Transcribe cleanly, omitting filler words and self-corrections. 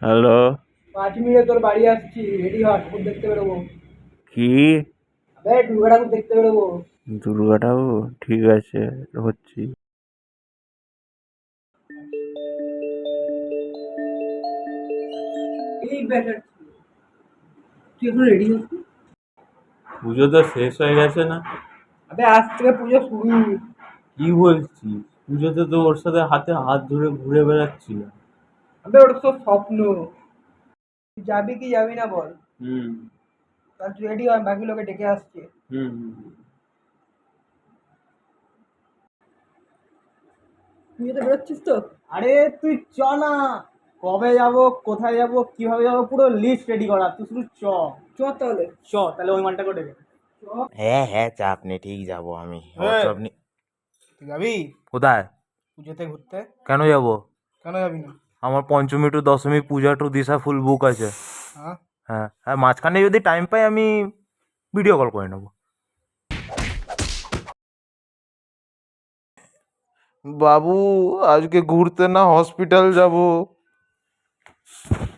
Hello. 5 মিনিটে তোর বাড়ি আসছি, রেডি হ, ঠাকুর দেখতে বেরোবো। কি? দুর্গা ঠাকুর দেখতে বেরোবো। দুর্গা ঠাকুর? ঠিক আছে, হচ্ছি। এই ব্যাটার, তুই এখন রেডি হচ্ছিস? পুজো তো শেষ হয়ে গেছে না? আজ থেকে পুজো শুরু। কি বলছিস? পুজোতে তো ওর সাথে হাতে হাত ধরে ঘুরে বেড়াচ্ছি। ওটা তো স্বপ্ন। তুই যাবি কি যাবি না বল? হুম। তাহলে তুই রেডি হয়, বাকি লোকে ডেকে আসছে। হুম হুম। পুজোতে বেরোচ্ছিস তো? আরে তুই চ না, কবে যাব, কোথায় যাব, কিভাবে যাব, পুরো লিস্ট রেডি করা। তুই শুধু চ। চ তাহলে। তাহলে ওই মানটাকে ডেকে। চ। হ্যাঁ হ্যাঁ, চাপ নেই, ঠিক যাবো আমি। এই, অসব নেই। তুই যাবি কোথায়? পুজোতে ঘুরতে? কেন যাব? কেন যাবি না? আমার পঞ্চমী টু দশমী পূজা টু দিশা ফুল বুক আছে। হ্যাঁ, হ্যাঁ হ্যাঁ, মাঝখানে যদি টাইম পাই আমি ভিডিও কল করে নেবো। বাবু, আজকে ঘুরতে না হসপিটাল যাব।